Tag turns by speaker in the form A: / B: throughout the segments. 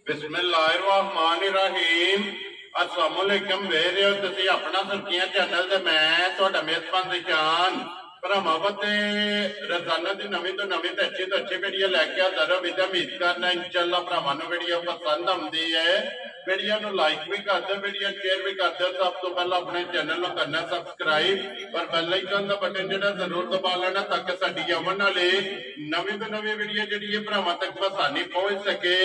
A: बिस्मिल्लाहिर्रहमानिर्रहीम। अस्सलामुअलैकुम वेरे हो तुसी अपना सुर्खियां चैनल ते मैं तुहाडा मेजबान जिशान भरावां ते रोजाना दी नवीं तो नवीं ते अच्छी वीडियो लैके हाज़र हो। उम्मीद करना इंशाअल्लाह भरावां नूं वीडियो पसंद आउंदी है। वीडियो नूं लाइक भी कर दो, वीडियो शेयर भी कर दो। सब तो पहला अपने चैनल नूं करना सब्सक्राइब और बेल आइकन दा बटन जिहड़ा जरूर दबा लेना ताकि साडी आउण वाली नवीं तो नवीं वीडियो जिहड़ी है भरावां तक आसानी पहुंच सके।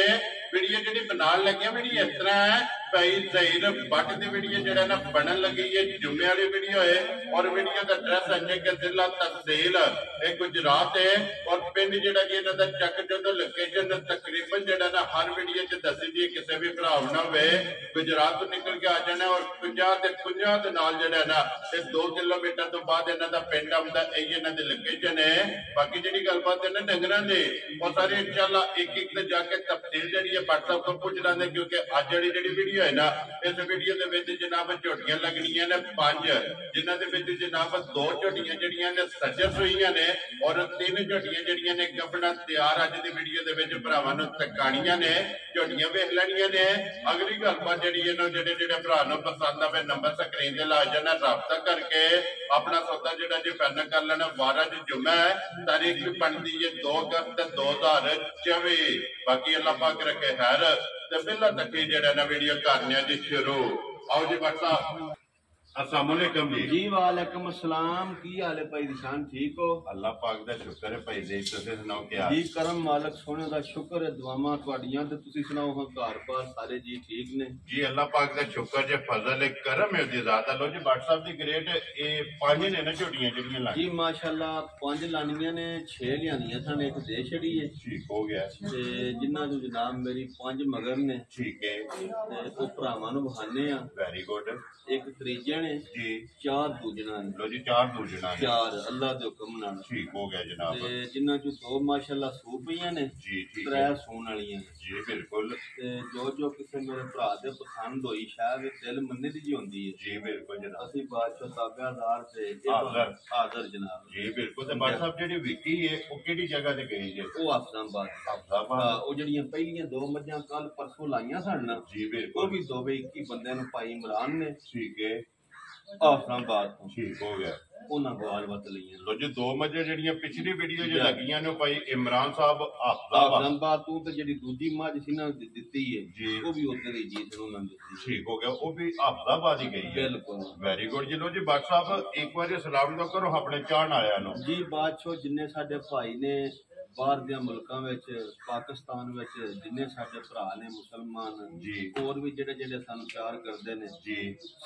A: वीडियो जी बनाने लगे वीडियो इस तरह है भाई ज़हीर भट्ट की वीडियो जो ना बनन लगी है जुम्मे वाली वीडियो है और वीडियो का एड्रैस है कि जिला तहसील गुजरात है और पिंड जो इन्हों का चक जो लोकेशन तकरीबन जो ना हर वीडियो च दसी दी किसी भी भरा ना हो गुजरात तो निकल के आ जाना और 50 के नाल जो ना 2 किलोमीटर तो बाद इन्हों का पिंड आता यही इन्हों की लोकेशन है। बाकी जी गलबात है ना डंगर की वो सारी इंशाअल्लाह एक जाके तफसील जी व्हाट्सएप पर पूछ लेंगे क्योंकि अज वाली जी वीडियो है ना इस वीडियो के जनाब झोटियां लगनिया ने 5 जिन्होंने जनाब 2 झोटियां जड़ियां ने सजस हुई ने और 3 झोटियां जड़ियां ने गबना तैयार अज की वीडियो के भरावां नूं तकाणियां ने झोटियां वेख लैनियां ने। अगली गलबात जी जो भरा पसंद आवे नंबर स्क्रीन से ला जाना राबता करके अपना सौदा जो जी फाइनल कर लेना। 12 जुम्मा है तारीख भी बनती है 2 अगस्त 2024। बाकी अल्लाह पाक रखे खैर ते पहला तक जेड़ा ना वीडियो करने जी शुरू। आओ जी भट्ट साहब अस्सलाम वालेकुम जी।
B: वालेकुम अस्सलाम। की हाल है भाई निशान? ठीक हो?
A: अल्लाह पाक दा शुक्र है भाई जी। तुसीं सुनाओ क्या
B: जी? करम मालक सोने दा शुक्र है, दुआवां तुहाडियां ते तुसीं सुनाओ हां घर बार सारे जी ठीक ने?
A: जी अल्लाह पाक दा शुक्र जे फजल है करम है दी जात। लो जी भट्ट साहब दी ग्रेड ए 5 ने ना झोटियां जड़ियां ला
B: जी माशाअल्लाह 5 लानियां ने 6 लियानियां सन एक दे छड़ी है।
A: ठीक हो गया
B: ते जिन्हां नूं जनाब मेरी 5 मगर ने।
A: ठीक है
B: ते ओ भरावां नूं बहाने आ।
A: Very good.
B: एक त्रीजन है
A: जी
B: 4 दूजना ने।
A: लो जी 4 दूजना ने
B: 4 अल्लाह दे हुक्म नाल।
A: ठीक हो गया जनाब।
B: ते जिन्हां चों 2 माशाअल्लाह सू पईयां ने
A: जी ठीक
B: 3 सून वालियां ने।
A: जी बिल्कुल।
B: ते जो किसी मेरे भरा दे पसंद होई शायद दिल मन्ने दी जी होंदी है।
A: जी बिल्कुल जनाब।
B: असी बादशाह ताबेदार ते हाज़र जनाब।
A: जी बिल्कुल। ते भट्ट साहब जेडी विकी है वो केड़ी जगह ते गई है?
B: वो हफ्ताबाद वो जड़ियां पहलियां 2 मज्जां कल परसों लाइयां सन ना।
A: जी बिल्कुल।
B: वो भी 21 बंदे नूं भाई इमरान ने
A: ठीक है
B: हफ्ताबाद तो
A: ठीक हो गया
B: उन्हां गवाल वत लईयां।
A: लो जी 2 मज्जां जेड़ियां पिछली वीडियो जो लगियां ने भाई इमरान साहब
B: हफ्ताबाद तू ते जेडी दूजी मज सी ना दित्ती है
A: जी
B: वो भी उधर ही जी उन्हां दित्ती।
A: ठीक हो गया वो भी हफ्ताबाद ही गई है।
B: बिल्कुल
A: वेरी गुड जी। लो जी भट्ट साहब एक बार सलाम तो करो अपने चाहन आया नो।
B: जी बादशाह जिन्ने साडे भाई ने बाहर दे मुल्कां विच पाकिस्तान विच जिन्ने साडे भरा ने मुसलमान
A: जी
B: होर भी जेड़े जेड़े सानू प्यार करदे ने
A: जी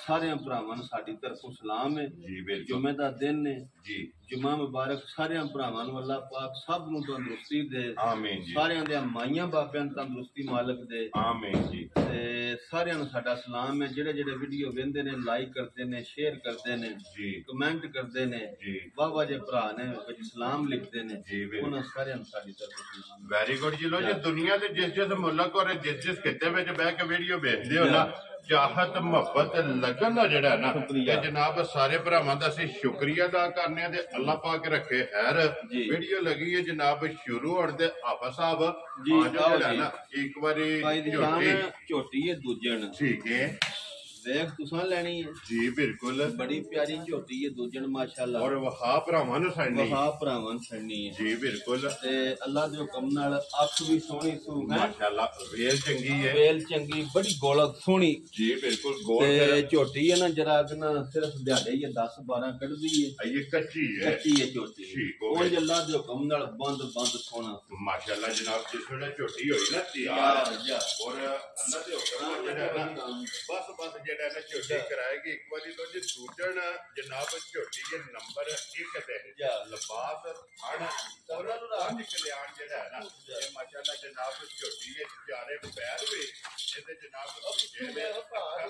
B: सारे भरावां नूं साडी तरफों सलाम है।
A: जी बिल्कुल।
B: जुम्मे दा दिन ने
A: जी
B: जुम्मा मुबारक सारे भरावां नूं अल्लाह पाक सब नूं तंदुरुस्ती दे।
A: आमीन जी।
B: सारियां दे माइयां बापियां नूं तंदुरुस्ती मालक दे।
A: आमीन जी।
B: ते सारियां नूं साडा सलाम है। जेड़े जेड़े वीडियो वेंदे ने लाइक करदे ने शेयर करदे ने
A: जी
B: कमेंट करदे ने
A: जी
B: वाह जे भरा ने विच सलाम लिखदे ने
A: जी बिल्कुल।
B: उन्हां सारियां नूं साडी तरफों सलाम।
A: वेरी गुड जी। लो जी दुनिया के जिस मुल्क और जिस खिते में बह के वीडियो भेजते हो ना चाहत मुहब्बत लगन का जड़ा ना जनाब सारे भरावां दा असीं शुक्रिया अदा करने ते अल्लाह पाक रखे खैर। वीडियो लगी है जनाब शुरू होने दे आपा साहब
B: जी
A: ना एक बारी
B: झोटी है दूजन।
A: ठीक है
B: वेख तुसां लैनी है
A: जी बिल्कुल।
B: बड़ी प्यारी झोटी है दूजन माशाअल्लाह
A: और वहा भरावां नूं सड़नी
B: वहा भरावां सड़नी है
A: जी बिल्कुल।
B: ते अल्लाह दे हुक्म नाल अख भी सोहनी सू
A: माशाअल्लाह वेल चंगी है
B: वेल चंगी बड़ी गोलक सोहनी
A: जी बिल्कुल। गोल
B: ते झोटी है ना जरा ना सिर्फ दिहाड़े ही 10-12 कढदी है।
A: ये कच्ची है
B: झोटी
A: ठीक हो
B: गई अल्लाह दे हुक्म नाल बंद सोहना
A: माशाअल्लाह जनाब। जिस वेले झोटी होई ना तैयार और अल्लाह दे हुक्म नाल जेड़ा बस जेड़ा ना झोटी कराएगी एक बारी। लो जी दूजन जनाब झोटी के नंबर 1 ते लिबास खान और कल्याण जेड़ा है ना माशाअल्लाह जनाब झोटी के चारे पैर भी इहदे जनाब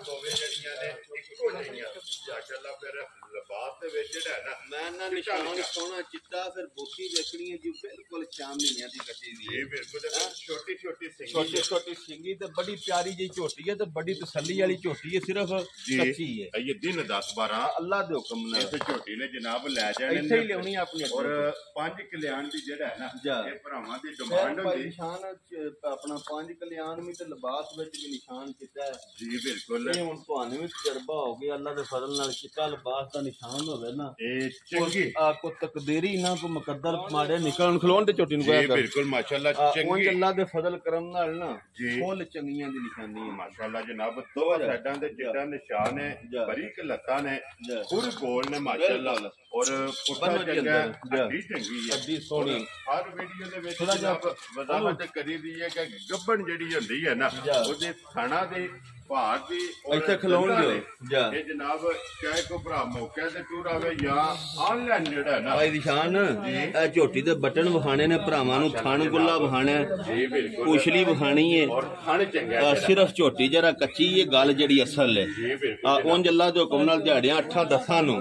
A: दोवे जड़ियां ने इक्को जिहियां माशाअल्लाह। फिर लिबास दे विच जेड़ा है ना
B: मैं ना निशान सोहना चिट्टा फिर बोती देखनी है जी बिल्कुल 6 महीने दी कटी दी
A: जी बिल्कुल। छोटी छोटी
B: सिंगी ते बड़ी प्यारी जी झोटी है ते बड़ी तसल्ली वाली झोटी है। सिर्फ कच्ची है
A: ये दिन 10-12
B: अल्लाह दे हुक्म नाल
A: इस झोटी ने जनाब लै जाने
B: ਇੱਥੇ ਹੀ ਲਿਆਉਣੀ ਆਪਣੀ
A: और 5 कल्याण दी जेड़ा है ना ये भरावां दी डिमांड
B: भाई
A: होंदी
B: निशान अपना 5 कल्याण में ते लिबास विच भी निशान कीता है
A: जी बिल्कुल
B: ये हुन तुहानू भी तजर्बा हो गया अल्लाह दे फजल नाल चिट्टा लिबास दा निशान होवे ना
A: ये चंगी
B: आपको तकदीरी ना को मुकद्दर माड़े निकलन खलोन ते चोटी नु
A: जी बिल्कुल माशाल्लाह चंगी
B: अल्लाह दे फजल करम नाल ना
A: जी
B: फुल चंगियां दी निशानी है
A: माशाल्लाह जनाब दो साइडां दे चिट्टा निशान है बारीक लत्तां ने पूरे गोल ने माशाल्लाह और पुट्ठा चंगा हड्डी चंगी है हड्डी सोहनी हर वीडियो दे विच जनाब वजाहत करी दी है कि गब्बन जेड़ी हुंदी है ना ओदे थाना दे भार दी
B: ਇੱਥੇ ਖਲੋਣ ਦਿਓ ਜਾ
A: ਇਹ ਜਨਾਬ ਚਾਹੇ ਕੋ ਭਰਾ ਮੌਕੇ ਤੇ ਟੂਰ ਆਵੇ ਜਾਂ ਆਨਲਾਈਨ ਜਿਹੜਾ ਹੈ ਨਾ
B: ਭਾਈ ਨਿਸ਼ਾਨ ਇਹ ਝੋਟੀ ਦੇ ਬਟਨ ਵਹਾਣੇ ਨੇ ਭਰਾਵਾਂ ਨੂੰ ਥਣ ਗੁੱਲਾ ਵਹਾਣਾ
A: ਜੀ ਬਿਲਕੁਲ
B: ਪੁਛਲੀ ਵਹਾਣੀ ਹੈ
A: ਔਰ ਥਣ ਚੰਗਾ
B: ਸਿਰਫ ਝੋਟੀ ਜਰਾ ਕੱਚੀ ਇਹ ਗੱਲ ਜਿਹੜੀ ਅਸਲ ਹੈ
A: ਜੀ ਬਿਲਕੁਲ
B: ਉਂਝ ਅੱਲਾ ਦੇ ਹੁਕਮ ਨਾਲ ਦਿਹਾੜੀਆਂ 8-10 ਨੂੰ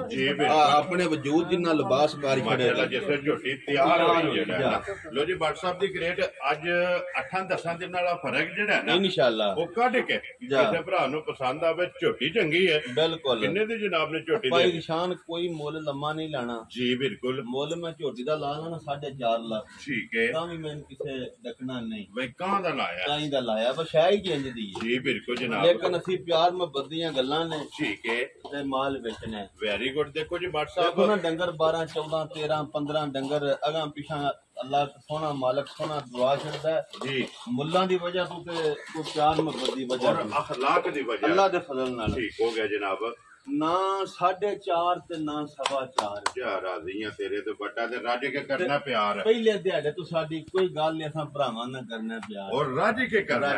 B: ਆਪਣੇ ਵਜੂਦ ਜਿੰਨਾ ਲਿਬਾਸ ਬਾਰੀ ਖੜੇ
A: ਜਿਸ ਝੋਟੀ ਤਿਆਰ ਹੋਈ ਜਿਹੜਾ ਹੈ ਲੋ ਜੀ WhatsApp ਦੀ ਗ੍ਰੇਡ ਅੱਜ 8-10 ਦਿਨ ਵਾਲਾ ਫਰਕ ਜਿਹੜਾ ਹੈ ਨਾ
B: ਇਨਸ਼ਾਅੱਲਾ
A: ਉਹ ਕੱਢ ਕੇ ਕਿਸੇ ਭਰਾ ਨੂੰ ਪਸੰਦ ਆਵੇ ਝੋਟੀ ਚੰਗੀ ਹੈ
B: ਬਿਲਕੁਲ
A: ਕਿੰਨੇ ਦੀ ਜਨਾਬ ਨੇ ਝੋਟੀ
B: ਭਾਈ ਨਿਸ਼ਾਨ ਕੋਈ ਮੁੱਲ ਲੰਮਾ ਨਹੀਂ ਲਾਣਾ
A: ਜੀ ਬਿਲਕੁਲ
B: ਮੁੱਲ ਮੈਂ ਝੋਟੀ ਦਾ ਲਾ ਲੈਣਾ 4.5 ਲੱਖ
A: ਠੀਕ ਹੈ
B: ਤਾਂ ਵੀ ਮੈਨੂੰ ਕਿਸੇ ਡਕਣਾ ਨਹੀਂ
A: ਵੇ ਕਾਂ ਦਾ ਲਾਇਆ
B: ਤਾਂ ਹੀ ਦਾ ਲਾਇਆ ਬਸ ਹੈ ਹੀ ਇੰਜ ਦੀ
A: ਜੀ ਬਿਲਕੁਲ ਜਨਾਬ
B: ਲੇਕਿਨ ਅਸੀਂ ਪਿਆਰ ਮੁਹੱਬਤ ਦੀਆਂ ਗੱਲਾਂ ਨੇ
A: ਠੀਕ ਹੈ
B: ਤੇ ਮਾਲ ਵੇਚਣਾ
A: ਵੈਰੀ ਗੁੱਡ ਦੇਖੋ ਜੀ WhatsApp
B: ਦੇਖੋ ਨਾ ਡੰਗਰ 12 14 13 15 ਡੰਗਰ ਅਗਾਂ ਪਿਛਾਂ अल्लाह सोना मालिक सोना दुआ छड़दा
A: जी
B: मुल्लां दी वजह तो ते कोई प्यार मोहब्बत दी वजह
A: और अखलाक दी वजह
B: अल्लाह दे फजल नाल
A: ठीक हो गया जनाब
B: ना 4.5 ते ना 4.5
A: जा राजियां तेरे तो बड़ा ते राज के करना प्यार
B: पहले दिहाड़े तो साडी कोई गल नहीं असां भरावां ना करना प्यार
A: और राज के करना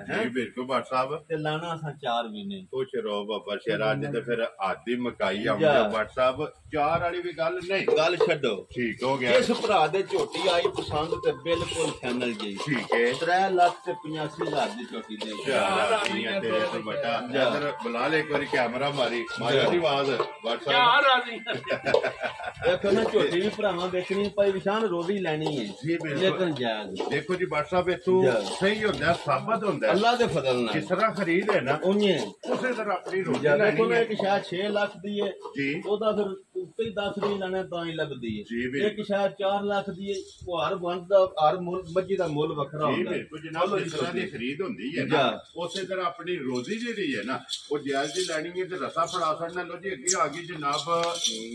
B: है
A: जी बिल्कुल भाई साहब
B: ते लाना असां 4 भी नहीं
A: कुछ रो बाबा शराज ते फिर आदि मकाई आउंदा भाई साहब 4 वाली भी गल नहीं
B: गल छड्डो ठीक
A: हो गया
B: इस भरा दे झोटी आई पसंद ते बिल्कुल फाइनल जी
A: ठीक है
B: 3 लाख ते 85,000 दी झोटी दे
A: राजियां तेरे तो बड़ा इधर बुला ले एक बार कैमरा मारी मारी आवाज देखो ना झोटी भी भरावां बेचनी भाई विशान रोजी लेनी है लेकिन जायज देखो जी WhatsApp इतों सही होता है साबित होता है
B: अल्लाह दे फजल नाल
A: जिस तरह खरीद है ना
B: उन्हें
A: उसी तरह अपनी रोजी
B: देखो ना एक शायद 6 लाख दी है
A: जी
B: ओदा फिर उत्ते 10 भी लेना तां ही लगदी है
A: जी
B: एक शायद 4 लाख दी है वो हर वंश दा हर मुल मज्जी दा मुल वखरा
A: जी
B: होंदा है
A: बिल्कुल जनाब जिस तरह दी खरीद होंदी है ना उसी तरह अपनी रोजी जेहड़ी है ना वो जायज दी लेनी है ते रसा फड़ा सकना लो जी अगे आ गई जनाब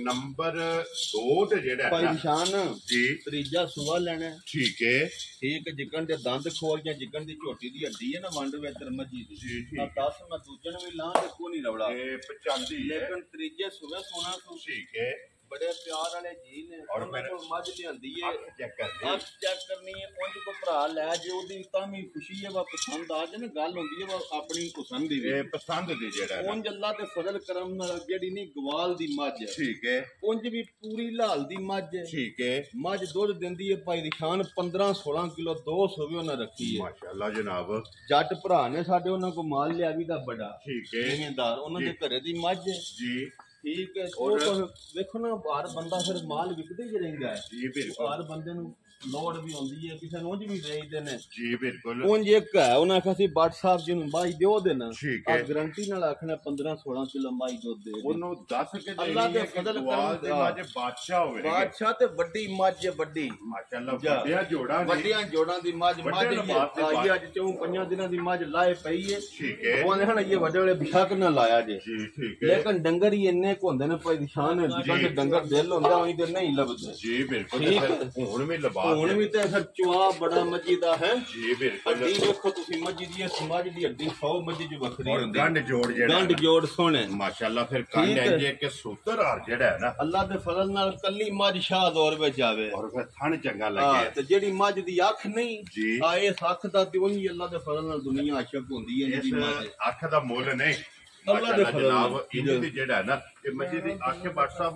A: नंबर 2 ते जेड़ा
B: भाई निशान
A: जी
B: त्रीजा सुआ लेना
A: ठीक है
B: ठीक जिकन दे दंद खोल या जिकन दी झोटी दी हड्डी है ना वंड विच मज्जी दी
A: जी
B: मैं 10 मैं दूजन भी लां ते को नहीं रवड़ा
A: ये 95
B: लेकिन त्रीजे सुबह सोना तो
A: ठीक है
B: बड़े प्यार वाले जी ने
A: और फिर
B: मज लियांदी है
A: चेक करनी
B: आप चेक करनी है उंज को भरा लै जे ओदी तामी खुशी है वा पसंद आ जे ना गल होंदी है वा अपनी पसंद दी
A: ये पसंद दी जेड़ा है
B: उंज अल्लाह दे फजल करम नाल जेड़ी नी गवाल दी मझ है
A: ठीक है
B: उंज भी पूरी लाल दी मझ है
A: ठीक है
B: मझ दुध दिंदी है भाई निशान 15-16 किलो 200 भी उन्हें रखी है
A: माशाल्लाह जनाब
B: जट भरा ने साडे उन्हां को माल लिया भी दा बड़ा
A: ठीक है
B: जिम्मेदार उन्हां दे घरे दी मझ है
A: जी
B: ठीक है और देखो ना हर बंदा फिर माल विकदे ही रहिंदा है
A: जी बिल्कुल
B: हर बंदे नु लोड भी होंदी है किसी नु भी वेचदे ने
A: जी बिल्कुल
B: उंज एक है उन्हां आखा सी बट साहब जी नु माई दियो देना
A: ठीक है
B: गारंटी नाल आखना 15-16 किलो माई दुध दे
A: ओनु 10 के
B: अल्लाह दे फजल
A: करम दे माजे बादशाह होवे
B: बादशाह ते बड़ी मझ है बड़ी
A: माशाल्लाह बढ़िया जोड़ा
B: ਵੱਡੀਆਂ ਜੋੜਾਂ ਦੀ ਮੱਝ ਆਈ ਅੱਜ 4-5 ਦਿਨਾਂ ਦੀ ਮੱਝ ਲਾਏ ਪਈ ਹੈ
A: ਠੀਕ ਹੈ
B: ਉਹ ਨੇ ਇਹ ਵੱਡੇ ਵਾਲੇ ਬਿਸ਼ਕ ਨਾ ਲਾਇਆ ਜੇ
A: ਜੀ ਠੀਕ ਹੈ
B: ਲੇਕਿਨ ਡੰਗਰ ਹੀ ਇੰਨੇ ਕੁ ਹੁੰਦੇ ਨੇ ਭਾਈ ਨਿਸ਼ਾਨ ਜਿਹੜੇ ਡੰਗਰ ਦਿਲ ਹੁੰਦਾ ਉਹੀ ਤੇ ਨਹੀਂ ਲੱਭਦੇ
A: ਜੀ ਬਿਲਕੁਲ ਹੁਣ ਵੀ ਲਬਾ
B: ਹੁਣ ਵੀ ਤੇ ਫਿਰ ਚੁਆ ਬੜਾ ਮੱਝੀ ਦਾ ਹੈ
A: ਜੀ ਬਿਲਕੁਲ
B: ਹੱਡੀ ਵੇਖੋ ਤੁਸੀਂ ਮੱਝੀ ਦੀ ਸਮਾਜ ਦੀ ਹੱਡੀ 100 ਮੱਝੀ ਚ ਵੱਖਰੀ ਹੁੰਦੀ
A: ਗੰਢ ਜੋੜ ਜਿਹੜਾ
B: ਗੰਢ ਜੋੜ ਸੋਹਣੇ
A: ਮਾਸ਼ਾਅੱਲਾ ਫਿਰ ਕੰਡ ਇੰਜੇ ਕਿ ਸੂਤਰ ਹਾਰ ਜਿਹੜਾ ਹੈ ਨਾ
B: ਅੱਲਾ ਦੇ ਫਜ਼ਲ ਨਾਲ ਕੱਲੀ ਮੱਝ ਸ਼ਾਹ ਦੌਰ ਵਿੱਚ ਆਵੇ
A: ਔਰ ਫਿਰ ਥਣ ਚੰਗਾ ਲੱਗੇ
B: ਤੇ ਜਿਹੜੀ ਮੱਝ ਦੀ ਅੱਖ ਨਹੀਂ
A: ਜੀ
B: ਆ ਇਸ ਅੱਖ ਦਾ ਤੇ ਉਹੀ ਅੱਲਾ ਦੇ ਫਜ਼ਲ ਨਾਲ ਦੁਨੀਆ ਆਸ਼ਕ ਹੁੰਦੀ ਹੈ ਜਿਹੜੀ ਮੱਝ
A: ਅੱਖ ਦਾ ਮੁੱਲ ਨਹੀਂ
B: ਅੱਲਾ ਦੇ ਫਜ਼ਲ
A: ਜਨਾਬ ਇਹਦੀ ਦੀ ਜਿਹੜਾ ਹੈ ਨਾ ਇਹ ਮੱਝੀ ਦੀ ਅੱਖ WhatsApp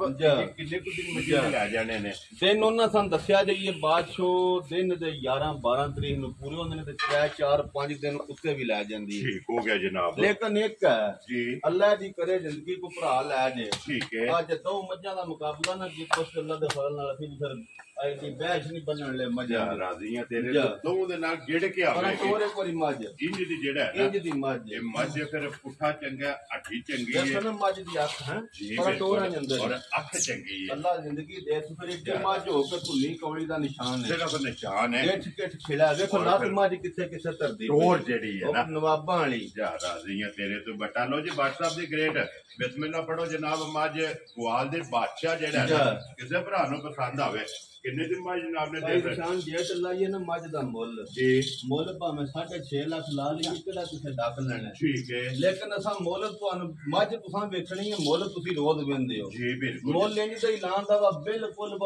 A: ਕਿੰਨੇ ਕੁ ਦਿਨ ਮੱਝੀ ਦੇ ਲੈ ਜਾਣੇ ਨੇ
B: ਦਿਨ ਉਹਨਾਂ ਸਾਨੂੰ ਦੱਸਿਆ ਜੇ ਇਹ ਬਾਦਸ਼ਾਹ ਦਿਨ ਦੇ 11-12 ਤਰੀਕ ਨੂੰ ਪੂਰੇ ਹੁੰਦੇ ਨੇ ਤੇ 3-4-5 ਦਿਨ ਉੱਤੇ ਵੀ ਲੈ ਜਾਂਦੀ ਹੈ
A: ਠੀਕ ਹੋ ਗਿਆ ਜਨਾਬ
B: ਲੇਕਿਨ ਇੱਕ ਹੈ
A: ਜੀ
B: ਅੱਲਾ ਦੀ ਕਰੇ ਜ਼ਿੰਦਗੀ ਕੋ ਭਰਾ ਲੈ ਜੇ
A: ਠੀਕ ਹੈ
B: ਅੱਜ ਦੋ ਮੱਝਾਂ ਦਾ ਮੁਕਾਬਲਾ ਨਾ ਜਿੱਤੋ ਅੱਲਾ ਦੇ ਫਜ਼ਲ ਨਾਲ ਅਸੀਂ ਫਿਰ ऐसी बैश नहीं बनने ले मजा
A: राजी तेरे तो दे नाल जेड़ के आवे
B: और एक बारी मज
A: इंज दी जेड़ा है
B: इंज दी मज
A: ये मज फिर पुठा चंगा अठी चंगी है
B: देखो मज दी अख है पर टोरा ने अंदर
A: और अख चंगी है
B: अल्लाह जिंदगी दे तो फिर एक मज हो के भुल्ली कौड़ी दा निशान है
A: सिर्फ निशान है
B: गेठ गेठ खिला देखो लात मज किथे किथे तरदी
A: टोर जेड़ी है ना
B: नवाबा वाली
A: जा राजी तेरे तो बटा लो जी व्हाट्सएप दी ग्रेट बिस्मिल्लाह पढ़ो जनाब मज ग्वाल दे बादशाह जेड़ा है किसे भरा नु पसंद आवे किन्ने दिन मज जनाब ने दे
B: निशान जेठ लाइए ना मज दा मुल
A: जी
B: मुल भाਵੇਂ 6.5 लाख ला ਲਈ ਕਿਹੜਾ ਕਿਸੇ ਡੱਕ ਲੈਣਾ
A: ठीक है
B: लेकिन असा मुल ਤੁਹਾਨੂੰ ਮੱਝ ਤੁਸੀਂ ਵੇਚਣੀ ਹੈ ਮੁੱਲ ਤੁਸੀਂ ਰੋਜ਼ ਵੇਂਦੇ ਹੋ
A: जी बिल्कुल
B: ਮੁੱਲ ਲੈਣੀ ਤਾਂ ਐਲਾਨ ਦਾ ਵਾ ਬਿਲਕੁਲ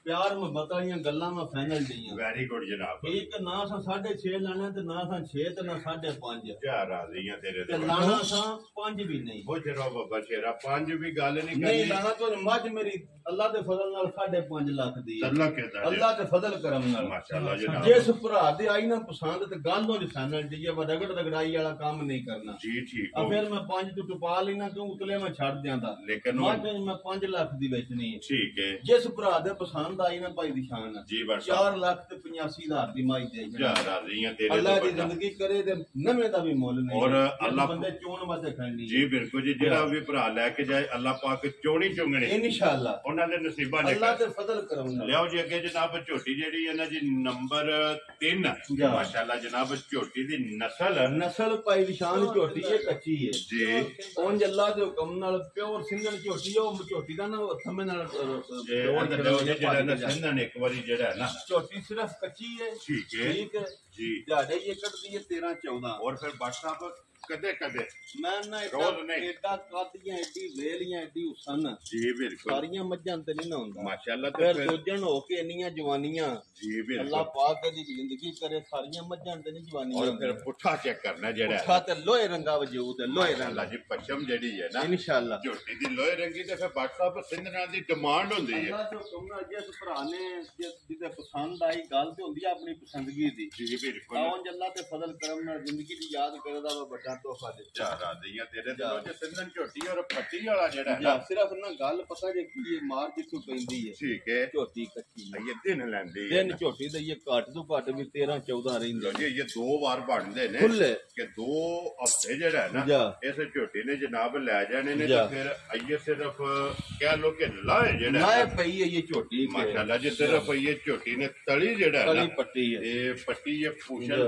B: प्यार में बताइए गल्ला में फाइनल दी
A: वेरी गुड जनाब
B: ठीक ना सा 6.5 लाना ते ना सा 6 ते ना 5.5
A: क्या राजी है तेरे
B: ते लाना सा 5 भी नहीं
A: वो जरा बाबा शेरा 5 भी गल नहीं
B: नहीं लाना तो मज मेरी अल्लाह दे फजल नाल 5.5 लाख दी
A: अल्लाह कहता है
B: अल्लाह दे फजल करम नाल
A: माशाल्लाह जनाब
B: जिस भरा दे आई ना पसंद ते गल हो फाइनल दी है रगड़ रगड़ाई वाला काम नहीं करना
A: जी ठीक
B: अब फिर मैं 5 तो टपा लेना क्यों उतले मैं छड़ दियांदा
A: लेकिन
B: मज मैं 5 लाख दी बेचनी है
A: ठीक है
B: जिस भरा दे पसंद आई ना भाई दी
A: जी
B: 4 लाख ते 85,000 दी माई दे
A: तेरे
B: अल्लाह दी जिंदगी करे ते नवे दा भी मुल नहीं
A: और अल्लाह
B: बंदे चोण वास्ते खड़नी
A: जी बिल्कुल जी जेड़ा भी भरा लेके जाए अल्लाह पाक चोणी चुंगणी
B: इंशाअल्लाह
A: उन्हां दे नसीबां ने
B: अल्लाह ते फजल करम
A: लियाओ जी अगे जनाब झोटी जेड़ी है ना जी नंबर 3 माशाल्लाह जनाब झोटी दी नस्ल
B: भाई निशान झोटी है कच्ची है
A: जी
B: उन अल्लाह दे हुक्म नाल प्योर सिंगल झोटी है ओ झोटी दा ना थमे नाल
A: जेड़ा ना सिंधन एक बारी जेड़ा है ना
B: झोटी सिर्फ कच्ची है
A: ठीक है जी
B: दिहाड़े ये कटदी है 13-14
A: और फिर व्हाट्सएप कदे कदे
B: मैं ना एडा कादियां एडी वेलियां एडी हुसन
A: जी बिल्कुल
B: सारियां मज्जां ते नहीं ना हुंदा
A: माशाल्लाह
B: फिर दोजन हो के इन्नियां जवानियां
A: जी बिल्कुल
B: अल्लाह पाक दी जिंदगी करे सारियां मज्जां ते नहीं जवानियां
A: और फिर पुठा चेक करना जेड़ा
B: पुठा ते लोहे रंगा वजूद है लोहे रंगा
A: जी पश्चिम जेड़ी है ना
B: इंशाअल्लाह
A: झोटी दी लोहे रंगी ते फिर व्हाट्सएप सिंधना दी डिमांड हुंदी है
B: अल्लाह तो कहना जिस भरा ने जिदे पसंद आई गल ते हुंदी अपनी पसंदगी दी
A: जी बिल्कुल
B: औन अल्लाह ते फजल करम नाल जिंदगी दी याद करदा वा बड़ा तोहफा दे
A: राजियां तेरे दिलों च सिंधन झोटी और फट्टी वाला जेड़ा है
B: सिर्फ ना गल पता जे की मार जिथों पैंदी है
A: ठीक है
B: झोटी कच्ची
A: ये दिन लैंदी है
B: दिन झोटी ते ये घट तो घट भी 13-14 रहिंदे
A: जी ये 2 बार बनदे ने
B: खुले
A: कि 2 हफ्ते जेड़ा है ना इस झोटी ने जनाब ले जाने ने तो फिर आइए सिर्फ कह लो कि लाए जेड़ा
B: लाए पई है ये झोटी
A: माशाल्लाह जी सिर्फ ये झोटी ने तली जेड़ा है
B: तली पट्टी है
A: ये पट्टी ये पूछल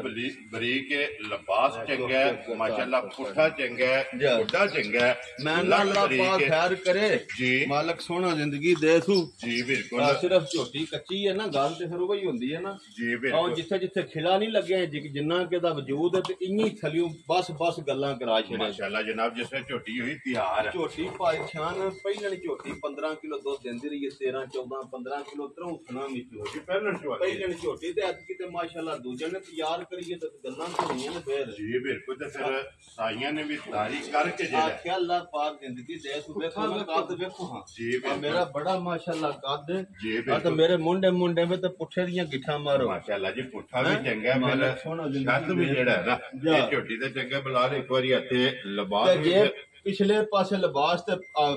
A: बरीक है लिबास चंगा है माशाल्लाह पुठा चंगा है बुड्ढा चंगा है
B: मैं अल्लाह पाक खैर करे
A: जी
B: मालिक सोना जिंदगी दे सू
A: जी बिल्कुल
B: सिर्फ झोटी कच्ची है ना गल ते फिर वही हुंदी है ना
A: जी बिल्कुल
B: और जिथे जिथे खिला नहीं लगे जिन्ना के दा वजूद है ते इन्नी थलियों बस गल्लां करा छड़े
A: माशाल्लाह जनाब जिसने झोटी हुई तैयार है
B: झोटी भाई छान पहले झोटी 15 किलो दूध देंदी रही है 13-14-15 किलो तरौसना विच पहले झोटी ते अज की माशाल्लाह दूजे ने तैयार करिए ते गल्लां होईयां ने फिर
A: जी बिल्कुल ते फिर साइयां ने भी तारीफ करके जेड़ा
B: आख्या अल्लाह पाक जिंदगी दे सु देखो मैं कद देखो हां
A: जी
B: मेरा बड़ा माशाल्लाह कद
A: जी
B: तो मेरे मुंडे में ते पुठे दियां गिठा मारो
A: माशाल्लाह जी पुठा भी चंगा है फिर छत भी जेड़ा है ना ये झोटी ते चंगा बिलाल एक बारी हथे लिबास
B: जे पिछले पासे लिबास ते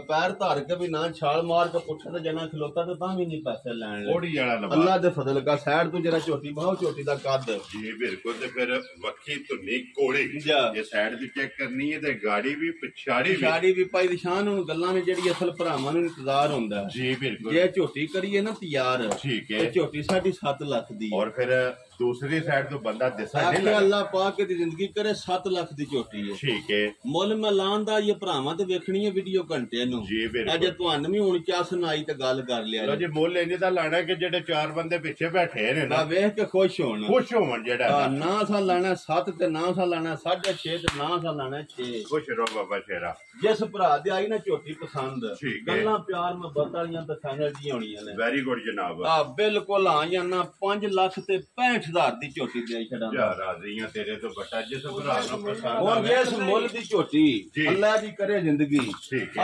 B: पैर धर के भी ना छाल मार के पुठे ते जना खलोता ते तां भी नहीं पैसे लैण
A: ओड़ी वाला लिबास
B: अल्लाह दे फजल का साइड तो जरा झोटी बनाओ झोटी दा कद
A: जी बिल्कुल ते फिर वक्खी धुनी कोड़ी ये साइड भी चेक करनी है ते गाड़ी भी पिछाड़ी भी
B: भाई निशान हुन गल्लां ने जेड़ी असल भरावां नु इंतजार हुंदा
A: जी बिल्कुल
B: जे झोटी करिए ना तैयार
A: ठीक है
B: झोटी साडी 7 लाख दी
A: और फिर दूसरी साइड तो बंदा दिसा नहीं लगदा
B: अल्लाह पाक दी जिंदगी करे 7 लाख दी झोटी है
A: ठीक है
B: मुल मैलान दा ये भरावां ते वेखनी है वीडियो घंटे नु
A: जी बिल्कुल
B: अजे तुहानू भी हुन चस ना आई ते गल कर लिया
A: लो जी मुल इन्ने दा लाना कि जेडे 4 बंदे पीछे बैठे ने ना
B: वेख के खुश होण
A: जेड़ा
B: ना सा लाना 7 ते ना सा लाना 6.5 ते ना सा लाना 6
A: खुश रहो बाबा शेरा
B: जिस भरा दे आई ना झोटी पसंद गल्लां प्यार में बतालियां ते फाइनल दी होणियां ने
A: वेरी गुड जनाब
B: बिल्कुल हां या ना 5 लाख ते 65,000 दी झोटी दे छड़ा
A: यार राजियां तेरे तो बटा जिस भरा नु पसंद
B: और जिस मुल दी झोटी अल्लाह दी करे जिंदगी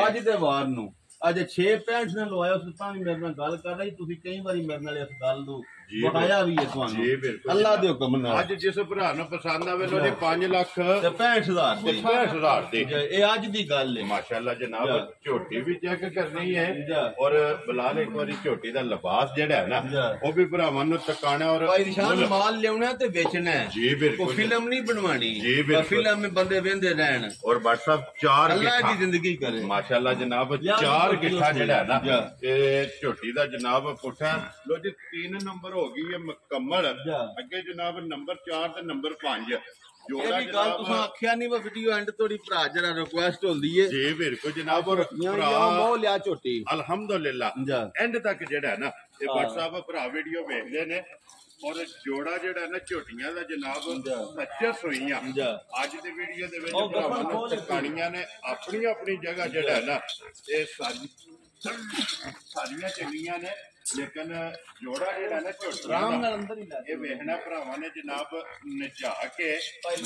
B: आज दे वार नु अज 6.65 ने लवाया उस तां भी मेरे नाल गल कर रही तुसी कई बारी मेरे नाल इस गल नु ਬਤਾਇਆ ਵੀ ਹੈ ਤੁਹਾਨੂੰ
A: ਜੀ ਬਿਲਕੁਲ
B: ਅੱਲਾ ਦੇ ਹੁਕਮ ਨਾਲ
A: ਅੱਜ ਜਿਸ ਭਰਾ ਨੂੰ ਪਸੰਦ ਆਵੇ ਲੋ ਜੀ 5 ਲੱਖ
B: ਤੇ 65000
A: ਤੇ 65000 ਦੀ
B: ਇਹ ਅੱਜ ਦੀ ਗੱਲ ਹੈ
A: ਮਾਸ਼ਾਅੱਲਾ ਜਨਾਬ ਝੋਟੀ ਵੀ ਚੈੱਕ ਕਰਨੀ ਹੈ ਔਰ ਬਲਾਲ ਇੱਕ ਵਾਰੀ ਝੋਟੀ ਦਾ ਲਿਬਾਸ ਜਿਹੜਾ ਹੈ ਨਾ ਉਹ ਵੀ ਭਰਾਵਾਂ ਨੂੰ ਤਕਾਣਾ ਔਰ
B: ਭਾਈ ਨਿਸ਼ਾਨ ਮਾਲ ਲਿਆਉਣਾ ਤੇ ਵੇਚਣਾ ਹੈ
A: ਜੀ ਬਿਲਕੁਲ
B: ਕੋਈ ਫਿਲਮ ਨਹੀਂ ਬਣਵਾਣੀ
A: ਜੀ ਬਿਲकुल
B: ਫਿਲਮ में ਬੰਦੇ ਵੇਂਦੇ ਰਹਿਣ
A: ਔਰ WhatsApp 4
B: ਅੱਲਾ ਦੀ ਜ਼ਿੰਦਗੀ ਕਰੇ
A: ਮਾਸ਼ਾਅੱਲਾ ਜਨਾਬ 4 ਗਿੱਠਾ ਜਿਹੜਾ ਹੈ ਨਾ ਇਹ ਝੋਟੀ ਦਾ ਜਨਾਬ ਪੁੱਠਾ ਲੋ ਜੀ 3 ਨੰਬਰ ਹੋ ਗਈ ਹੈ ਮੁਕੰਮਲ ਅੱਗੇ ਜਨਾਬ ਨੰਬਰ 4 ਤੇ ਨੰਬਰ 5
B: ਇਹ ਵੀ ਗੱਲ ਤੁਸੀਂ ਆਖਿਆ ਨਹੀਂ ਵਾ ਵੀਡੀਓ ਐਂਡ ਤੋੜੀ ਭਰਾ ਜਿਹੜਾ ਰਿਕੁਐਸਟ ਹੁੰਦੀ ਹੈ
A: ਜੀ ਬਿਲਕੁਲ ਜਨਾਬ ਔਰ
B: ਭਰਾ ਮੋਹ ਲਿਆ ਝੋਟੀ
A: ਅਲਹਮਦੁਲਿਲਾ ਐਂਡ ਤੱਕ ਜਿਹੜਾ ਹੈ ਨਾ ਇਹ WhatsApp ਭਰਾ ਵੀਡੀਓ ਵੇਖਦੇ ਨੇ ਔਰ ਜੋੜਾ ਜਿਹੜਾ ਨਾ ਝੋਟੀਆਂ ਦਾ ਜਨਾਬ ਸੱਚਰ ਸੋਈਆਂ ਅੱਜ ਦੀ ਵੀਡੀਓ ਦੇ ਵਿੱਚ ਭਰਾਵਾਂ ਨੂੰ ਟਿਕਾਣੀਆਂ ਨੇ ਆਪਣੀ ਆਪਣੀ ਜਗ੍ਹਾ ਜਿਹੜਾ ਹੈ ਨਾ ਇਹ ਸਾਰੀਆਂ ਚੰਗੀਆਂ ਨੇ ਲੇਕਿਨ ਜੋੜਾ ਜਿਹੜਾ ਨਾ ਝੋਟੀਆਂ ਦਾ
B: ਅੰਦਰ ਹੀ ਲਾ
A: ਇਹ ਵੇਖਣਾ ਭਰਾਵਾਂ ਨੇ ਜਨਾਬ ਨਚਾ ਕੇ